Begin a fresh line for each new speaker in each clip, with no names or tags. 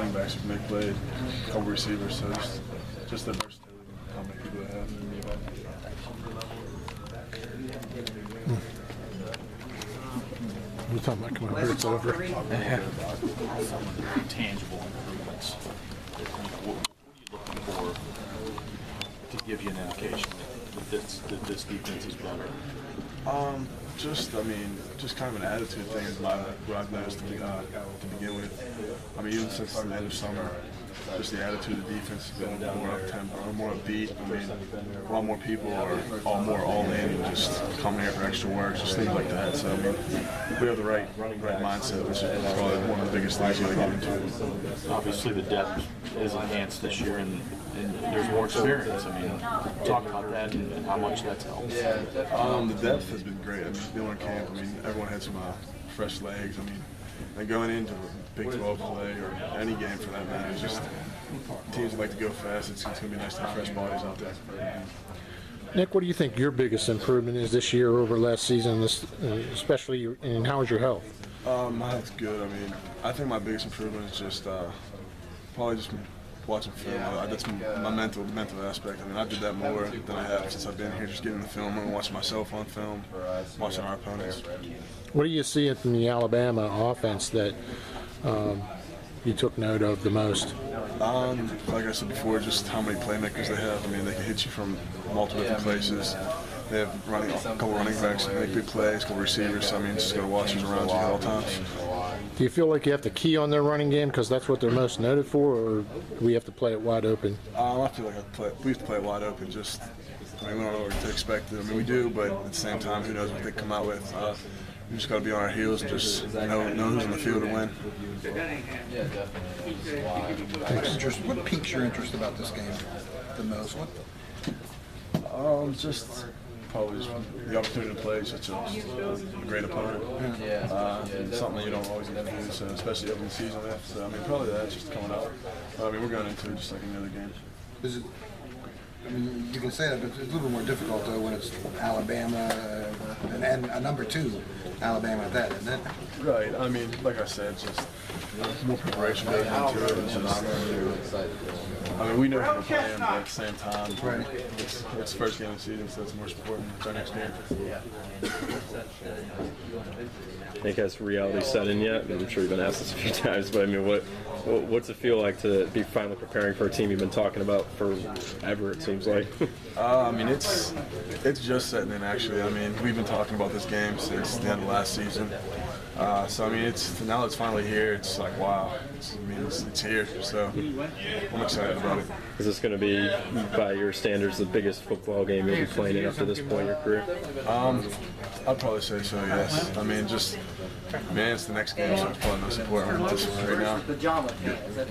running backs who can make plays, a couple receivers, so just the versatility, how many people they have.
We're talking about coming over. It's over.
Tangible improvements. What are you looking for to give you an indication that this defense is better?
Just kind of an attitude thing is what I've noticed to begin with. I mean, even since the end of summer, just the attitude of the defense has been more up-tempo, more upbeat. I mean, a lot more people are all in and just coming here for extra work, just things like that. So, I mean, we have the right mindset, which is probably one of the biggest things we get into.
Obviously, the depth is enhanced this year, and there's more experience. I mean, talk about that and how much that's helped.
The depth has been great. I mean, Miller camp, I mean, everyone had some fresh legs. I mean, and going into a Big 12 play or any game for that matter, it's just teams like to go fast. It's going to be nice to have fresh bodies out there.
Nick, what do you think your biggest improvement is this year over last season, especially, and how is your health?
My health's good. I mean, I think my biggest improvement is just probably just watching film. That's my mental aspect. I mean, I did that more than I have since I've been here, just getting the film and watching myself on film, watching our opponents.
What do you see from the Alabama offense that you took note of the most?
Like I said before, just how many playmakers they have. I mean, they can hit you from multiple different places. They have a couple running backs that make big plays, a couple receivers. I mean, just got to watch who's around you at all times.
Do you feel like you have to key on their running game because that's what they're most noted for, or do we have to play it wide open?
I feel like we have to play it wide open. Just, I mean, we don't know what to expect. I mean, we do, but at the same time, who knows what they come out with. We just got to be on our heels and just know who's on the field to win.
What piques your interest about this game the most?
Just probably just the opportunity to play such a great opponent. Something that you don't always get to do, so especially over the season. So I mean, probably that's just coming out. I mean, we're going into it just like any other game.
Is it? I mean, you can say that, but it's a little bit more difficult though when it's Alabama and a number 2 Alabama at that, isn't it?
Right. I mean, like I said, just more preparation goes into it. It's just, I mean, we know who we're playing, but at the same time, it's the first game of the season, so it's more important. It's our next game.
I think has reality set in yet? I'm sure you've been asked this a few times, but I mean, what's it feel like to be finally preparing for a team you've been talking about forever, it seems like?
I mean, it's just setting in, actually. I mean, we've been talking about this game since the end of last season. So, I mean, now it's finally here. It's like, wow. It's here. So, I'm excited about it.
Is this going to be, by your standards, the biggest football game you'll be playing in up to this point in your career?
I'd probably say so, yes. I mean, it's the next game, so it's probably most important right now.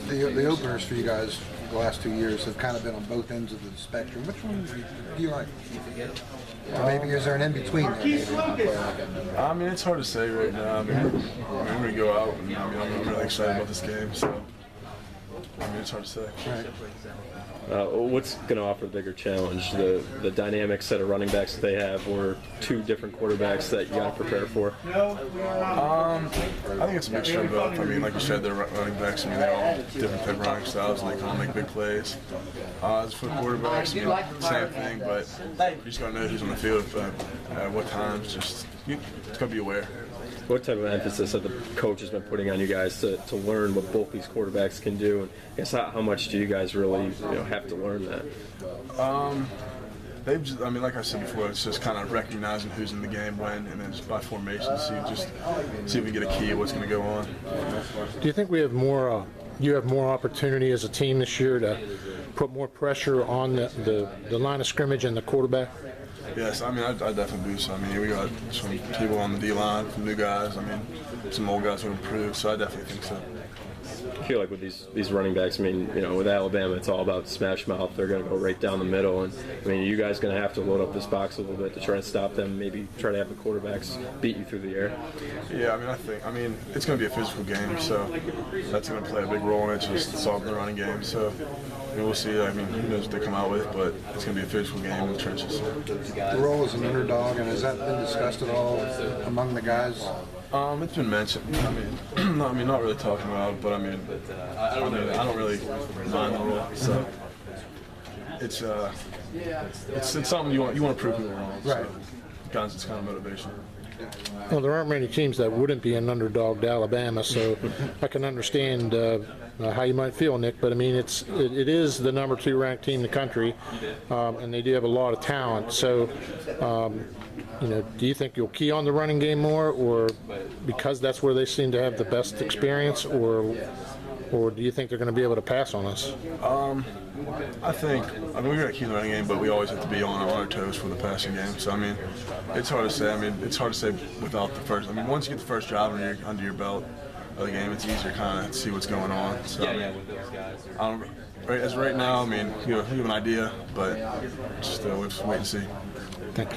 The openers for you guys the last 2 years have kind of been on both ends of the spectrum. Which one do you like? Or maybe is there an in-between there?
I mean, it's hard to say right now. I mean, we're going to go out, and I'm really excited about this game, so I mean, it's hard to say.
What's going to offer the bigger challenge? The dynamic set of running backs that they have, or 2 different quarterbacks that you got to prepare for?
I think it's a mixture of both. I mean, like you said, they're running backs. I mean, they're all different type of running styles, and they can all make big plays. As for quarterbacks, I mean, same thing, but you just got to know who's on the field at what times. Just got to be aware.
What type of emphasis have the coach has been putting on you guys to learn what both these quarterbacks can do? And I guess how much do you guys really have to learn that?
I mean, like I said before, it's just kind of recognizing who's in the game when, and then just by formation, see if we get a key of what's going to go on.
Do you think we have more? You have more opportunity as a team this year to put more pressure on the line of scrimmage and the quarterback?
Yes, I mean, I definitely do so. I mean, we got some people on the D-line, some new guys. I mean, some old guys who improved, so I definitely think so.
I feel like with these running backs, I mean, with Alabama, it's all about smash mouth. They're going to go right down the middle, and I mean, you guys going to have to load up this box a little bit to try and stop them. Maybe try to have the quarterbacks beat you through the air.
Yeah, I mean, it's going to be a physical game, so that's going to play a big role in it. Just solving the running game. So we'll see. I mean, who knows what they come out with, but it's going to be a physical game in the trenches.
The role as an underdog, and has that been discussed at all among the guys
It's been mentioned. I mean, not really talking about it, but I don't really mind the rule. So it's something you want to prove people wrong.
Right.
So, guys, it's kind of motivation.
Well, there aren't many teams that wouldn't be an underdog to Alabama, so I can understand how you might feel, Nick. But I mean, it is the number 2 ranked team in the country, and they do have a lot of talent. So, do you think you'll key on the running game more, or because that's where they seem to have the best experience, or do you think they're going to be able to pass on us?
I mean, we're going to keep the running game, but we always have to be on our toes for the passing game. So, I mean, it's hard to say. I mean, it's hard to say without the first. I mean, once you get the first drive under your belt of the game, it's easier to kind of see what's going on. So, I mean, as right now, I mean, you have an idea, but just we'll just wait and see.
Thanks.